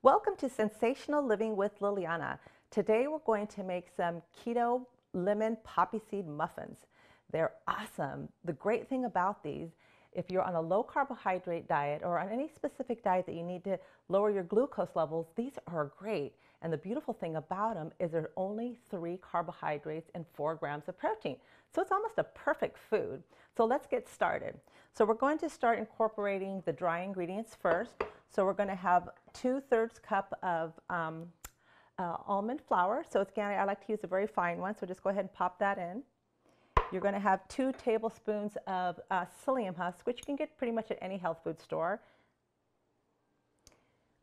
Welcome to Sensational Living with Liliana. Today we're going to make some keto lemon poppy seed muffins. They're awesome. The great thing about these, if you're on a low carbohydrate diet or on any specific diet that you need to lower your glucose levels, these are great. And the beautiful thing about them is they're only 3 carbohydrates and 4 grams of protein. So it's almost a perfect food. So let's get started. So we're going to start incorporating the dry ingredients first. So we're going to have 2/3 cup of almond flour. So it's again, I like to use a very fine one. So just go ahead and pop that in. You're going to have 2 tablespoons of psyllium husk, which you can get pretty much at any health food store.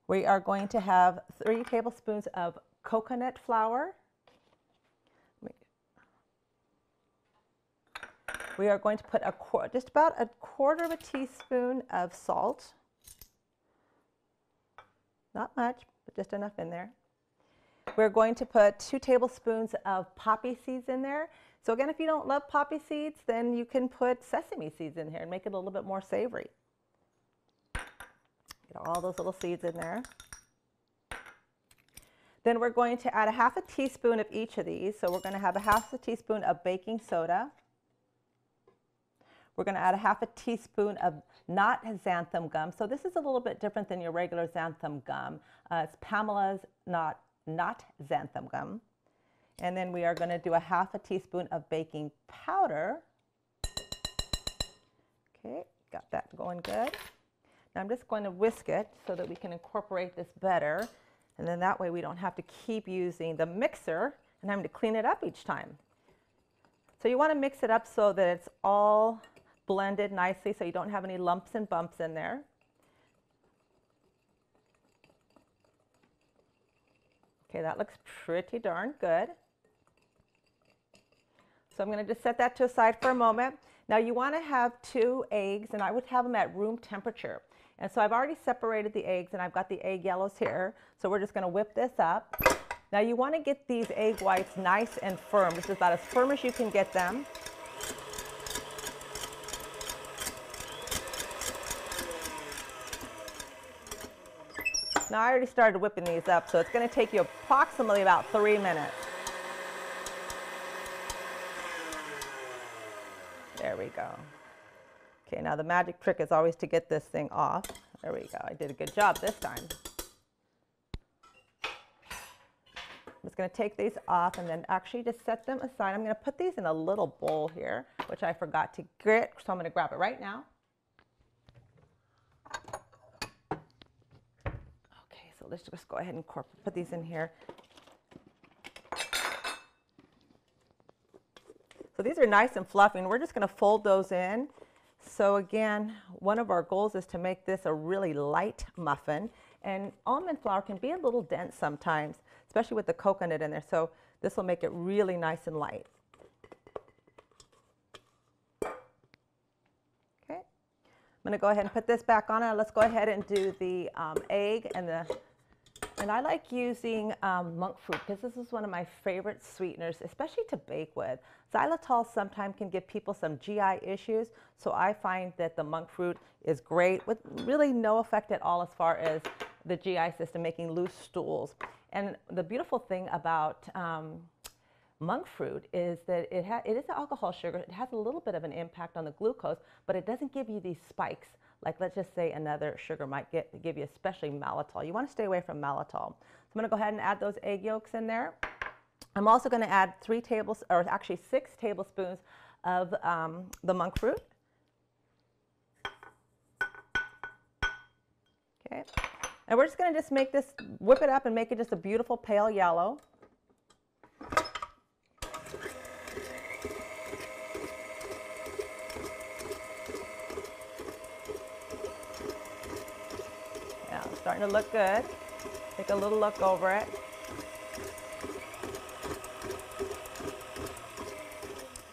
We are going to have 3 tablespoons of coconut flour. We are going to put just about a quarter of a teaspoon of salt. Not much, but just enough in there. We're going to put 2 tablespoons of poppy seeds in there. So again, if you don't love poppy seeds, then you can put sesame seeds in here and make it a little bit more savory. Get all those little seeds in there. Then we're going to add a half a teaspoon of each of these. So we're going to have a half a teaspoon of baking soda. We're going to add a half a teaspoon of not xanthan gum. So this is a little bit different than your regular xanthan gum. It's Pamela's not xanthan gum. And then we are going to do a half a teaspoon of baking powder. Okay, got that going good. Now I'm just going to whisk it so that we can incorporate this better. And then that way we don't have to keep using the mixer and having to clean it up each time. So you want to mix it up so that it's all blended nicely so you don't have any lumps and bumps in there. Okay, that looks pretty darn good. So I'm going to just set that to the side for a moment. Now you want to have 2 eggs, and I would have them at room temperature. And so I've already separated the eggs, and I've got the egg yellows here. So we're just going to whip this up. Now you want to get these egg whites nice and firm. This is about as firm as you can get them. Now I already started whipping these up, so it's going to take you approximately about 3 minutes. There we go. Okay, now the magic trick is always to get this thing off. There we go. I did a good job this time. I'm just going to take these off and then actually just set them aside. I'm going to put these in a little bowl here, which I forgot to get, so I'm going to grab it right now. So let's just go ahead and put these in here. So these are nice and fluffy, and we're just going to fold those in. So again, one of our goals is to make this a really light muffin. And almond flour can be a little dense sometimes, especially with the coconut in there. So this will make it really nice and light. Okay, I'm going to go ahead and put this back on. Now let's go ahead and do the egg and I like using monk fruit because this is one of my favorite sweeteners, especially to bake with. Xylitol sometimes can give people some GI issues, so I find that the monk fruit is great with really no effect at all as far as the GI system, making loose stools. And the beautiful thing about monk fruit is that it is an alcohol sugar. It has a little bit of an impact on the glucose, but it doesn't give you these spikes. Like let's just say another sugar might give you, especially maltol. You want to stay away from maltol. So I'm going to go ahead and add those egg yolks in there. I'm also going to add 6 tablespoons of the monk fruit. Okay, and we're just going to make this, whip it up and make it just a beautiful pale yellow. Starting to look good. Take a little look over it.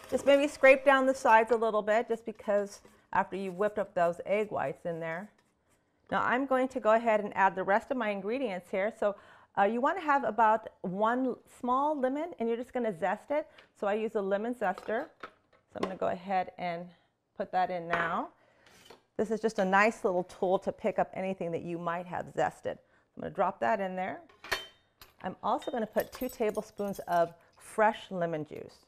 Just maybe scrape down the sides a little bit just because after you whipped up those egg whites in there. Now I'm going to go ahead and add the rest of my ingredients here. So you want to have about 1 small lemon and you're just going to zest it. So I use a lemon zester. So I'm going to go ahead and put that in now. This is just a nice little tool to pick up anything that you might have zested. I'm going to drop that in there. I'm also going to put 2 tablespoons of fresh lemon juice.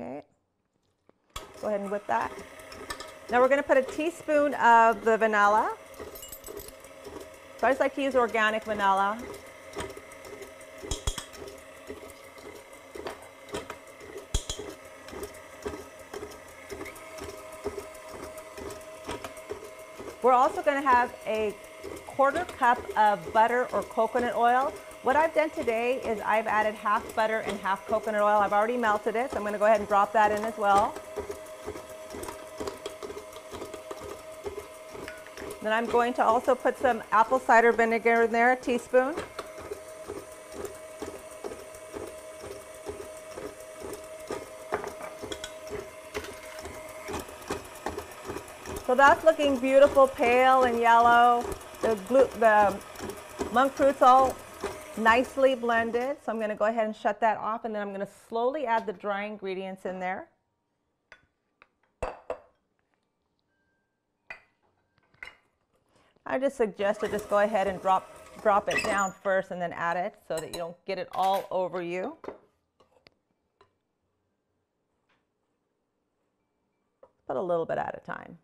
Okay, go ahead and whip that. Now we're going to put a teaspoon of the vanilla. So I just like to use organic vanilla. We're also going to have a 1/4 cup of butter or coconut oil. What I've done today is I've added half butter and half coconut oil. I've already melted it, so I'm going to go ahead and drop that in as well. Then I'm going to also put some apple cider vinegar in there, a teaspoon. So that's looking beautiful, pale and yellow. The monk fruit's all nicely blended. So I'm going to go ahead and shut that off, and then I'm going to slowly add the dry ingredients in there. I just suggest to just go ahead and drop it down first and then add it so that you don't get it all over you. Put a little bit at a time.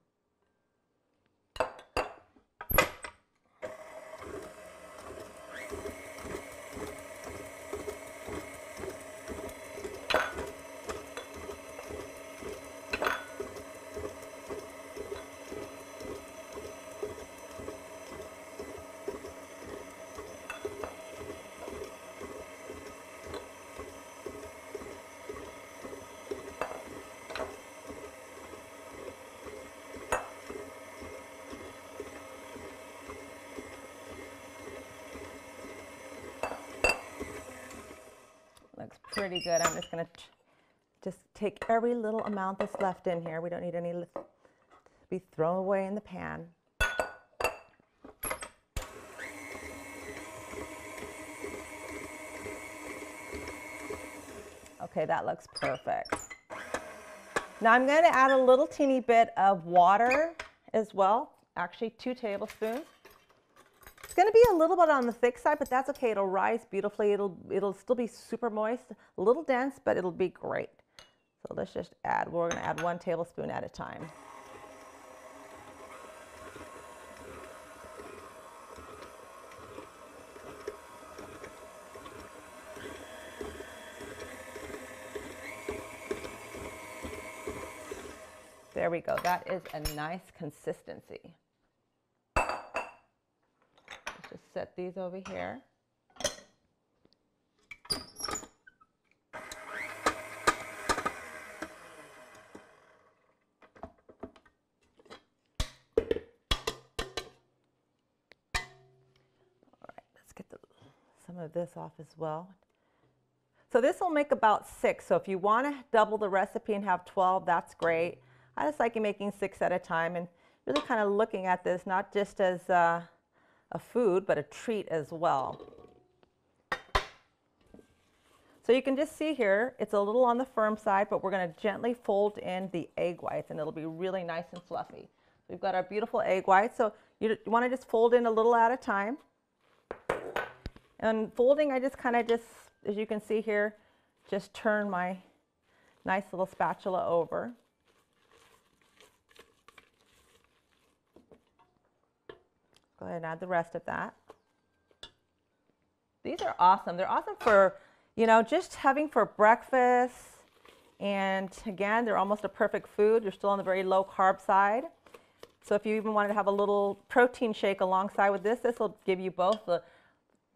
Looks pretty good. I'm just going to just take every little amount that's left in here. We don't need any to be thrown away in the pan. Okay, that looks perfect. Now I'm going to add a little teeny bit of water as well, actually 2 tablespoons. It's going to be a little bit on the thick side, but that's okay. It'll rise beautifully. It'll still be super moist, a little dense, but it'll be great. So let's just add, we're going to add 1 tablespoon at a time. There we go. That is a nice consistency. Let's just set these over here. Some of this off as well. So this will make about 6. So if you want to double the recipe and have 12, that's great. I just like making 6 at a time and really kind of looking at this not just as a food, but a treat as well. So you can just see here, it's a little on the firm side, but we're going to gently fold in the egg whites and it'll be really nice and fluffy. We've got our beautiful egg whites. So you want to just fold in a little at a time. And folding, I just kind of as you can see here, just turn my nice little spatula over. Go ahead and add the rest of that. These are awesome. They're awesome for, you know, just having for breakfast. And again, they're almost a perfect food. You're still on the very low carb side. So if you even wanted to have a little protein shake alongside with this, this will give you both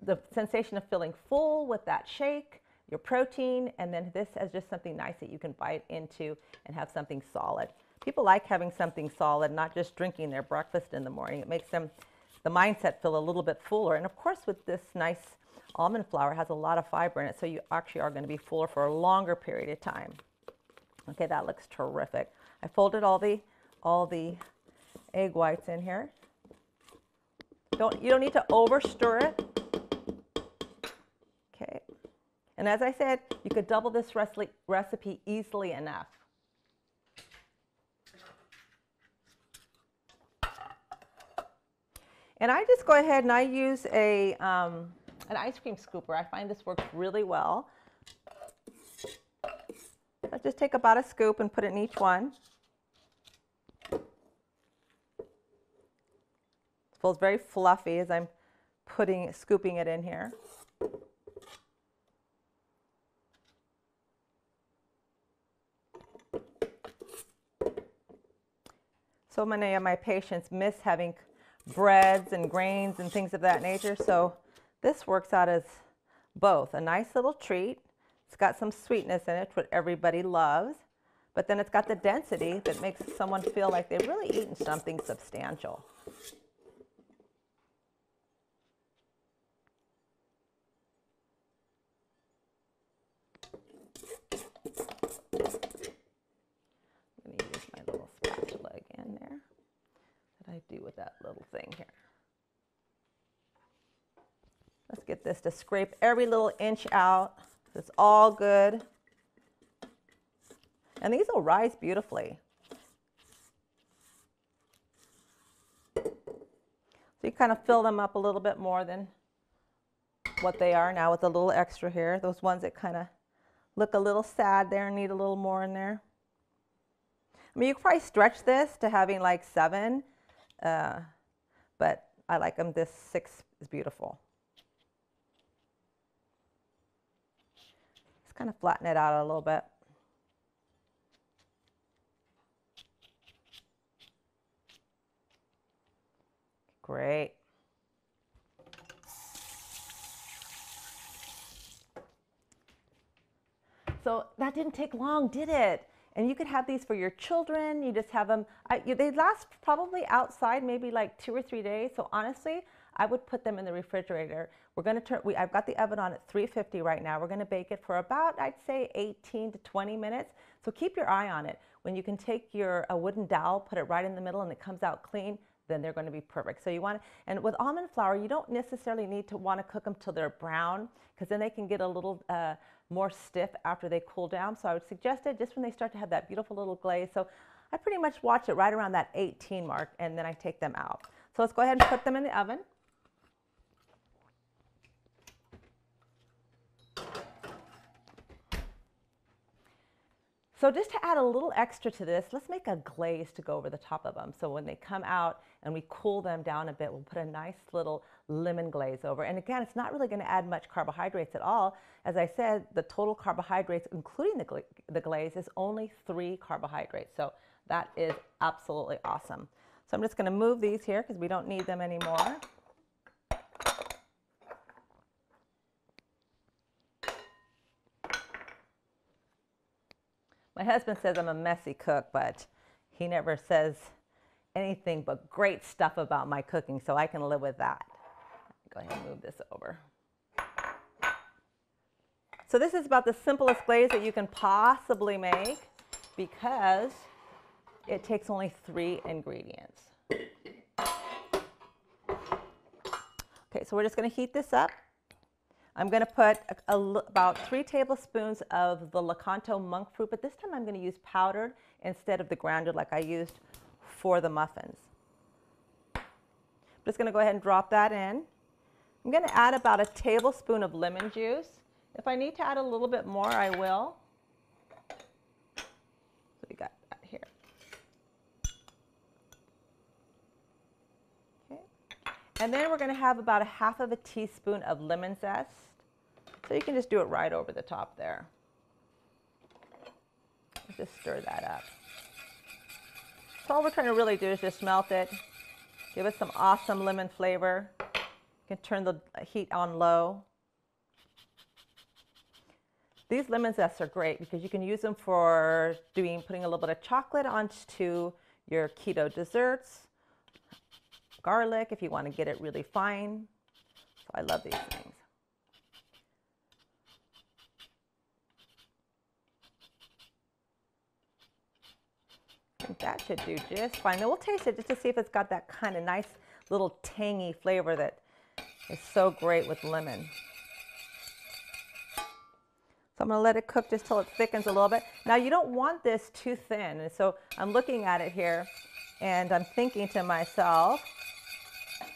the sensation of feeling full with that shake, your protein, and then this as just something nice that you can bite into and have something solid. People like having something solid, not just drinking their breakfast in the morning. It makes them, the mindset, feel a little bit fuller. And of course with this nice almond flour, it has a lot of fiber in it, so you actually are going to be fuller for a longer period of time. Okay, that looks terrific. I folded all the egg whites in here. You don't need to over stir it. Okay, and as I said, you could double this recipe easily enough. And I just go ahead and I use an ice cream scooper. I find this works really well. I just take about a scoop and put it in each one. It feels very fluffy as I'm scooping it in here. So many of my patients miss having breads and grains and things of that nature, so this works out as both a nice little treat. It's got some sweetness in it, what everybody loves, but then it's got the density that makes someone feel like they've really eaten something substantial. I'm going to use my little spatula again there. What I do with that little thing here. Let's get this to scrape every little inch out. It's all good. And these will rise beautifully. So you kind of fill them up a little bit more than what they are now with a little extra here. Those ones that kind of look a little sad there and need a little more in there. I mean, you could probably stretch this to having like 7, but I like them. This 6 is beautiful. Just kind of flatten it out a little bit. Great. So that didn't take long, did it? And you could have these for your children. You just have them, they last probably outside maybe like 2 or 3 days. So honestly, I would put them in the refrigerator. We're going to I've got the oven on at 350 right now. We're going to bake it for about, I'd say 18 to 20 minutes. So keep your eye on it. When you can take a wooden dowel, put it right in the middle and it comes out clean, then they're going to be perfect. So you want to, and with almond flour, you don't necessarily need to want to cook them till they're brown, because then they can get a little more stiff after they cool down. So I would suggest it just when they start to have that beautiful little glaze. So I pretty much watch it right around that 18 mark, and then I take them out. So let's go ahead and put them in the oven. So just to add a little extra to this, let's make a glaze to go over the top of them. So when they come out and we cool them down a bit, we'll put a nice little lemon glaze over. And again, it's not really going to add much carbohydrates at all. As I said, the total carbohydrates, including the glaze, is only 3 carbohydrates. So that is absolutely awesome. So I'm just going to move these here because we don't need them anymore. My husband says I'm a messy cook, but he never says anything but great stuff about my cooking, so I can live with that. Go ahead and move this over. So this is about the simplest glaze that you can possibly make because it takes only 3 ingredients. Okay, so we're just going to heat this up. I'm going to put about 3 tablespoons of the Lakanto monk fruit, but this time I'm going to use powdered instead of the grounded like I used for the muffins. I'm just going to go ahead and drop that in. I'm going to add about a tablespoon of lemon juice. If I need to add a little bit more, I will. So we got that here. Okay. And then we're going to have about 1/2 teaspoon of lemon zest. So you can just do it right over the top there. Just stir that up. So all we're trying to really do is just melt it, give it some awesome lemon flavor. You can turn the heat on low. These lemon zests are great because you can use them for putting a little bit of chocolate onto your keto desserts, garlic if you want to get it really fine. So I love these things. I think that should do just fine. Then we'll taste it just to see if it's got that kind of nice little tangy flavor that is so great with lemon. So I'm going to let it cook just till it thickens a little bit. Now you don't want this too thin, and so I'm looking at it here and I'm thinking to myself,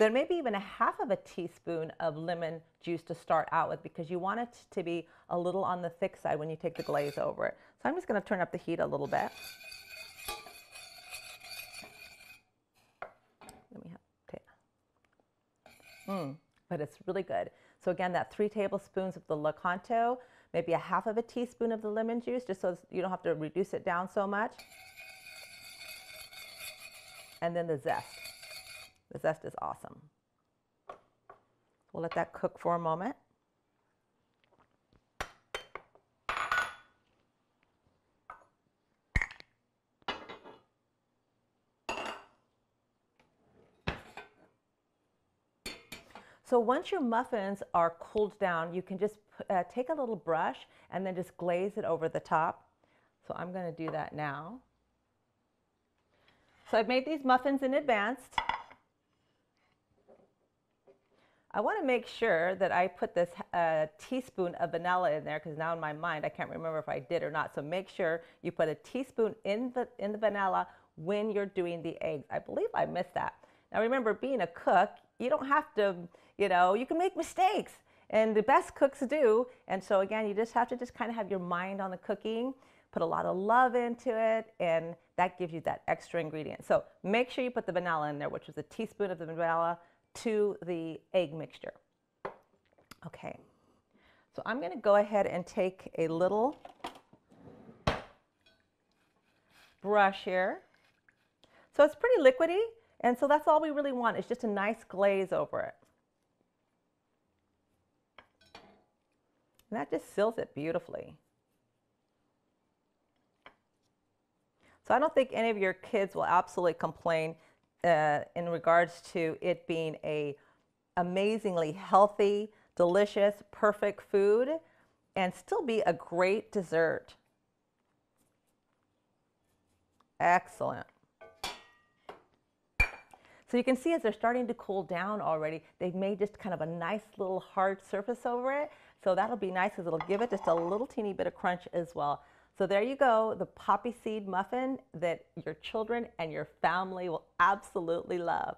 Then maybe even a half of a teaspoon of lemon juice to start out with, because you want it to be a little on the thick side when you take the glaze over it. So I'm just going to turn up the heat a little bit. Let me have but it's really good. So again, that 3 tablespoons of the Lakanto, maybe a half of a teaspoon of the lemon juice, just so you don't have to reduce it down so much. And then the zest. The zest is awesome. We'll let that cook for a moment. So once your muffins are cooled down, you can just take a little brush and then just glaze it over the top. So I'm going to do that now. So I've made these muffins in advance. I want to make sure that I put this teaspoon of vanilla in there, because now in my mind I can't remember if I did or not. So make sure you put a teaspoon in the vanilla when you're doing the eggs. I believe I missed that. Now remember, being a cook, you don't have to, you can make mistakes, and the best cooks do. And so again, you just have to kind of have your mind on the cooking, put a lot of love into it, and that gives you that extra ingredient. So make sure you put the vanilla in there, which is a teaspoon of the vanilla to the egg mixture. Okay, so I'm going to go ahead and take a little brush here. So it's pretty liquidy, and so that's all we really want, is just a nice glaze over it. And that just seals it beautifully. So I don't think any of your kids will absolutely complain in regards to it being a amazingly healthy, delicious, perfect food, and still be a great dessert. Excellent. So you can see as they're starting to cool down already, they've made just kind of a nice little hard surface over it. So that'll be nice, because it'll give it just a little teeny bit of crunch as well. So there you go, the poppy seed muffin that your children and your family will absolutely love.